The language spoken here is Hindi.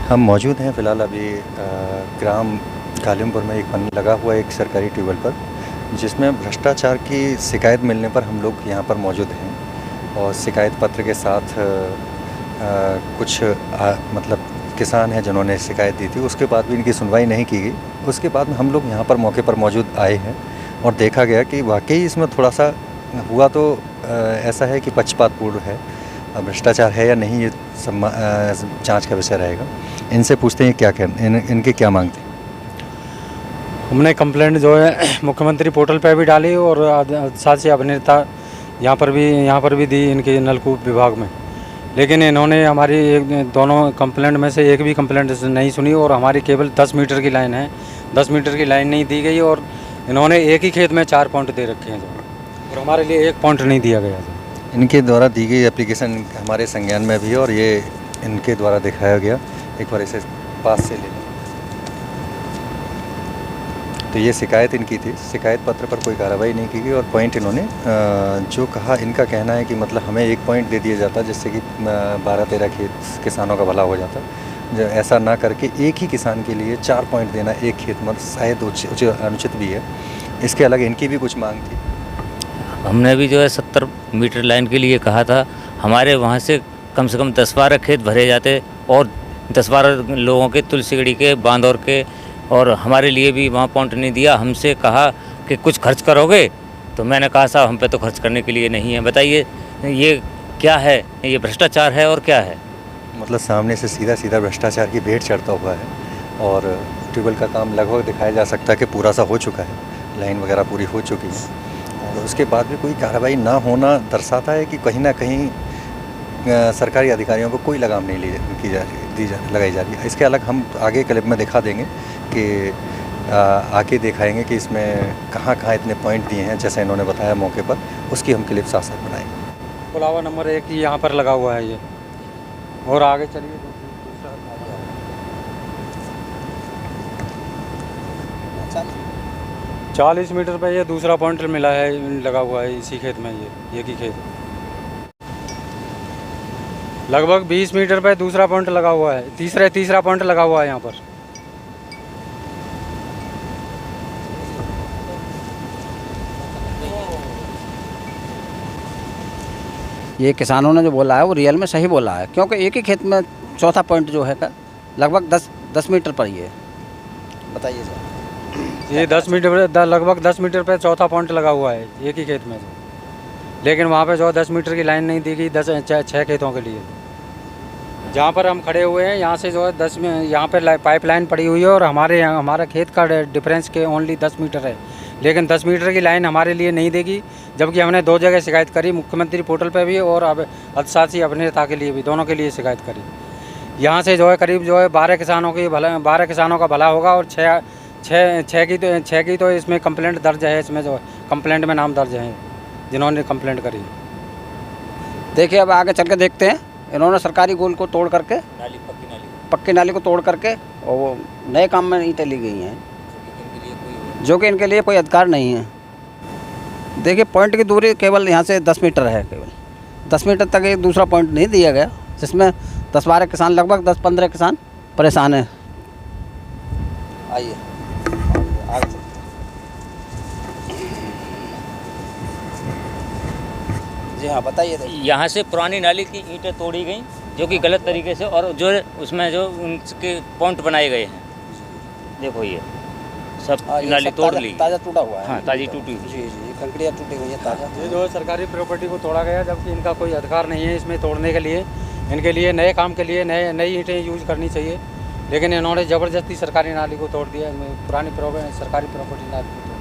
हम मौजूद हैं फ़िलहाल अभी ग्राम कालिमपुर में एक पानी लगा हुआ है एक सरकारी ट्यूबवेल पर, जिसमें भ्रष्टाचार की शिकायत मिलने पर हम लोग यहाँ पर मौजूद हैं और शिकायत पत्र के साथ कुछ मतलब किसान हैं जिन्होंने शिकायत दी थी। उसके बाद भी इनकी सुनवाई नहीं की गई। उसके बाद हम लोग यहाँ पर मौके पर मौजूद आए हैं और देखा गया कि वाकई इसमें थोड़ा सा हुआ तो ऐसा है कि पक्षपातपूर्ण है, भ्रष्टाचार है या नहीं ये जांच का विषय रहेगा। इनसे पूछते हैं क्या इनकी क्या मांग थी। हमने कंप्लेंट जो है मुख्यमंत्री पोर्टल पर भी डाली और साथ से अभिनेता यहाँ पर भी दी इनके नलकूप विभाग में, लेकिन इन्होंने हमारी दोनों कंप्लेंट में से एक भी कंप्लेंट नहीं सुनी और हमारी केवल 10 मीटर की लाइन है, 10 मीटर की लाइन नहीं दी गई और इन्होंने एक ही खेत में 4 पॉइंट दे रखे हैं और हमारे लिए 1 पॉइंट नहीं दिया गया। इनके द्वारा दी गई एप्लीकेशन हमारे संज्ञान में भी और ये इनके द्वारा दिखाया गया। एक बार इसे पास से ले लें। तो ये शिकायत इनकी थी। शिकायत पत्र पर कोई कार्रवाई नहीं की गई और पॉइंट इन्होंने जो कहा, इनका कहना है कि मतलब हमें 1 पॉइंट दे दिया जाता जिससे कि 12-13 खेत किसानों का भला हो जाता। ऐसा ना करके एक ही किसान के लिए 4 पॉइंट देना एक खेत में शायद अनुचित भी है। इसके अलग इनकी भी कुछ मांग थी। हमने भी जो है 70 मीटर लाइन के लिए कहा था। हमारे वहाँ से कम 10-12 खेत भरे जाते और 10-12 लोगों के तुलसीगढ़ी के बांदौर के, और हमारे लिए भी वहाँ पॉइंट नहीं दिया। हमसे कहा कि कुछ खर्च करोगे, तो मैंने कहा साहब हम पे तो खर्च करने के लिए नहीं है। बताइए ये क्या है, ये भ्रष्टाचार है और क्या है? मतलब सामने से सीधा भ्रष्टाचार की भेंट चढ़ता हुआ है और ट्यूबवेल का काम लगभग दिखाया जा सकता है कि पूरा सा हो चुका है, लाइन वगैरह पूरी हो चुकी है और उसके बाद भी कोई कार्रवाई ना होना दर्शाता है कि कहीं ना कहीं सरकारी अधिकारियों को कोई लगाम नहीं लगाई जा रही है। इसके अलग हम आगे क्लिप में दिखा देंगे कि आके दिखाएंगे कि इसमें कहाँ इतने पॉइंट दिए हैं जैसे इन्होंने बताया मौके पर, उसकी हम क्लिप साथ साथ बनाएंगे। पुलावा नंबर 1 ही यहाँ पर लगा हुआ है ये, और आगे चलिए 40 मीटर पे ये दूसरा पॉइंट मिला है, लगा हुआ है इसी खेत में, ये एक ही खेत। लगभग 20 मीटर पे दूसरा पॉइंट लगा हुआ है, तीसरा पॉइंट लगा हुआ है यहाँ पर। ये किसानों ने जो बोला है वो रियल में सही बोला है, क्योंकि एक ही खेत में चौथा पॉइंट जो है लगभग 10 मीटर पर ही है। बताइए सर। ये 10 मीटर लगभग 10 मीटर पे चौथा पॉइंट लगा हुआ है एक ही खेत में, लेकिन वहाँ पे जो 10 मीटर की लाइन नहीं दी गई 6 खेतों के लिए। जहाँ पर हम खड़े हुए हैं यहाँ से जो है 10 में यहाँ पर पाइपलाइन पड़ी हुई है और हमारा खेत का डिफरेंस के ओनली 10 मीटर है, लेकिन 10 मीटर की लाइन हमारे लिए नहीं देगी, जबकि हमने 2 जगह शिकायत करी, मुख्यमंत्री पोर्टल पर भी और अब साथ ही अभिनेता के लिए भी, दोनों के लिए शिकायत करी। यहाँ से जो है करीब जो है 12 किसानों का भला होगा और 6 की तो इसमें कंप्लेंट दर्ज है, इसमें जो कंप्लेंट में नाम दर्ज है जिन्होंने कंप्लेंट करी। देखिए अब आगे चल के देखते हैं। इन्होंने सरकारी गोल को तोड़ करके पक्की नाली को तोड़ करके और वो नए काम में ईंटें ली गई हैं, जो कि इनके लिए कोई अधिकार नहीं है। देखिए पॉइंट की दूरी केवल यहाँ से 10 मीटर है, केवल 10 मीटर तक एक दूसरा पॉइंट नहीं दिया गया, जिसमें 10-12 किसान, लगभग 10-15 किसान परेशान हैं। आइए आगे जी हाँ बताइए। यहाँ से पुरानी नाली की ईंटें तोड़ी गई जो कि गलत तरीके से, और जो उसमें जो उनके पॉइंट बनाए गए हैं, देखो ये सब नाली तोड़ ली, ताज़ा टूटा हुआ है। हाँ ताज़ी टूटी हुई। जी, कंकड़ियाँ टूटी हुई है ताज़ा। ये जो है सरकारी प्रॉपर्टी को तोड़ा गया, जबकि इनका कोई अधिकार नहीं है इसमें तोड़ने के लिए। इनके लिए नए काम के लिए नई ईंटें यूज करनी चाहिए, लेकिन इन्होंने ज़बरदस्ती सरकारी नाली को तोड़ दिया, पुरानी सरकारी प्रॉपर्टी नाली को।